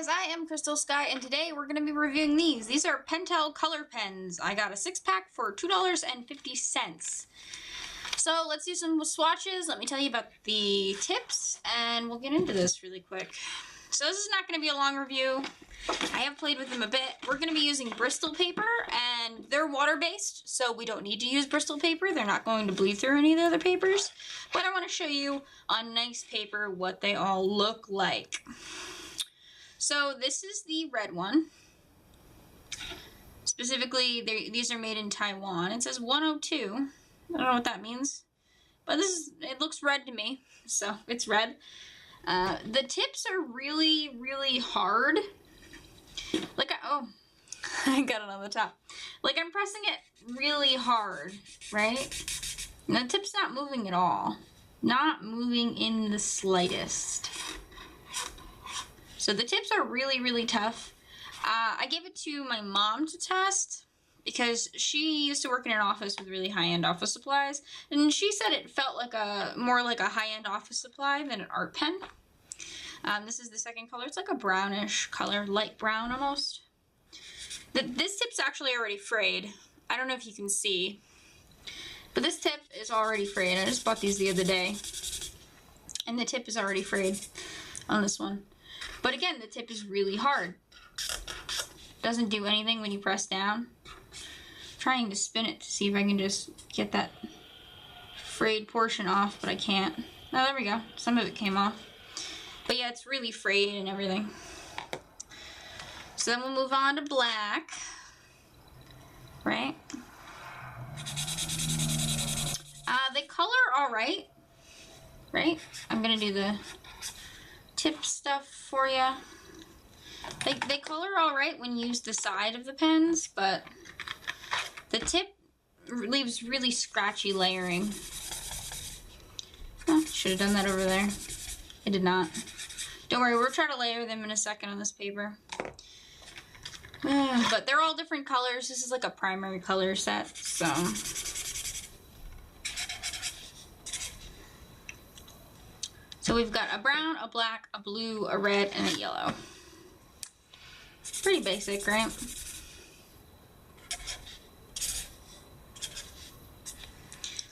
guys, I am Crystal Sky, and today we're going to be reviewing these. These are Pentel color pens. I got a 6-pack for $2.50. So let's do some swatches. Let me tell you about the tips, and we'll get into this really quick. So this is not going to be a long review. I have played with them a bit. We're going to be using Bristol paper, and they're water-based, so we don't need to use Bristol paper. They're not going to bleed through any of the other papers. But I want to show you on nice paper what they all look like. So this is the red one. Specifically, these are made in Taiwan. It says 102. I don't know what that means, but it looks red to me, so it's red. The tips are really, really hard. Like, oh, I got it on the top. Like, I'm pressing it really hard, right? And the tip's not moving at all. Not moving in the slightest. So the tips are really, really tough. I gave it to my mom to test because she used to work in an office with really high-end office supplies, and she said it felt like more like a high-end office supply than an art pen. This is the second color. It's like a brownish color, light brown almost. This tip's actually already frayed. I don't know if you can see, but this tip is already frayed. I just bought these the other day, and the tip is already frayed on this one. But again, the tip is really hard. Doesn't do anything when you press down. I'm trying to spin it to see if I can just get that frayed portion off, but I can't. Oh, there we go. Some of it came off. But yeah, it's really frayed and everything. So then we'll move on to black. Right? They color alright. Right? I'm gonna do the tip stuff for you. They color alright when you use the side of the pens, but the tip leaves really scratchy layering. Oh, should have done that over there. I did not. Don't worry, we'll try to layer them in a second on this paper. But they're all different colors. This is like a primary color set, so. So we've got a brown, a black, a blue, a red, and a yellow. Pretty basic, right?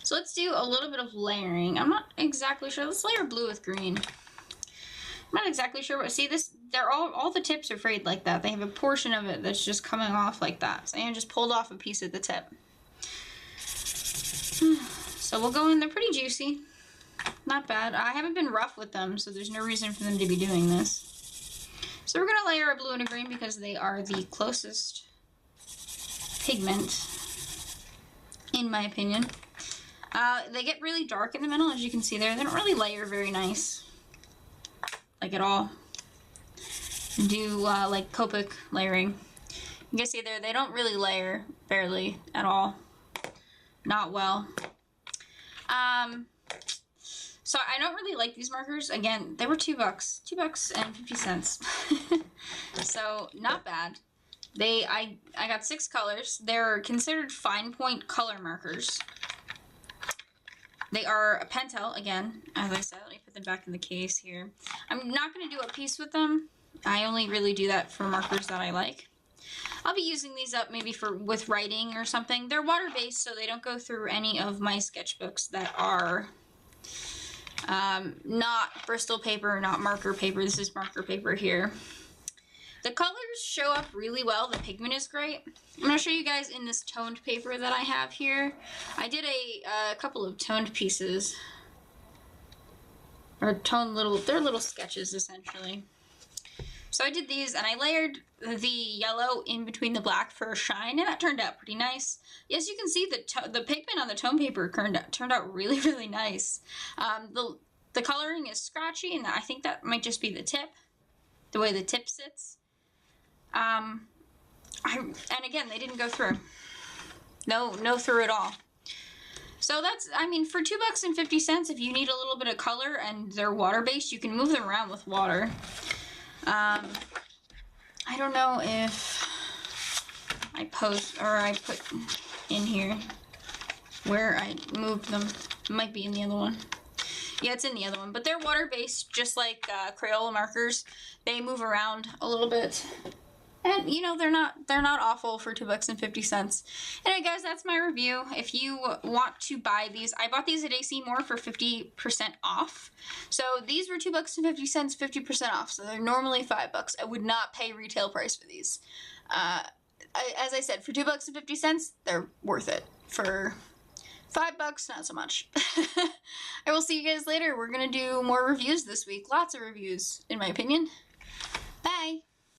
So let's do a little bit of layering. I'm not exactly sure. Let's layer blue with green. I'm not exactly sure, but see this, they're all the tips are frayed like that. They have a portion of it that's just coming off like that. So I just pulled off a piece of the tip. So we'll go in, they're pretty juicy. Not bad. I haven't been rough with them, so there's no reason for them to be doing this. So we're going to layer a blue and a green because they are the closest pigment, in my opinion. They get really dark in the middle, as you can see there. They don't really layer very nice, like at all. Do like Copic layering. You can see there, they don't really layer barely at all. Not well. So I don't really like these markers. Again, they were $2. $2.50. So not bad. I got 6 colors. They're considered fine point color markers. They are a Pentel, again, as I said. Let me put them back in the case here. I'm not going to do a piece with them. I only really do that for markers that I like. I'll be using these up maybe with writing or something. They're water-based, so they don't go through any of my sketchbooks that are not Bristol paper, not marker paper. This is marker paper here. The colors show up really well. The pigment is great. I'm going to show you guys in this toned paper that I have here. I did a couple of toned pieces. Or toned they're little sketches essentially. So I did these and I layered the yellow in between the black for a shine, and that turned out pretty nice. As you can see, the pigment on the tone paper turned out really, really nice. The coloring is scratchy, and I think that might just be the tip, the way the tip sits. And again, they didn't go through. No through at all. So that's, I mean, for $2.50, if you need a little bit of color and they're water-based, you can move them around with water. I don't know if I put in here where I moved them. It might be in the other one. Yeah, it's in the other one, but they're water-based, just like Crayola markers. They move around a little bit. And, you know, they're not awful for $2.50. Anyway, guys, that's my review. If you want to buy these, I bought these at AC Moore for 50% off. So these were $2.50, 50% off. So they're normally $5. I would not pay retail price for these. As I said, for $2.50, they're worth it. For $5, not so much. I will see you guys later. We're going to do more reviews this week. Lots of reviews, in my opinion. Bye!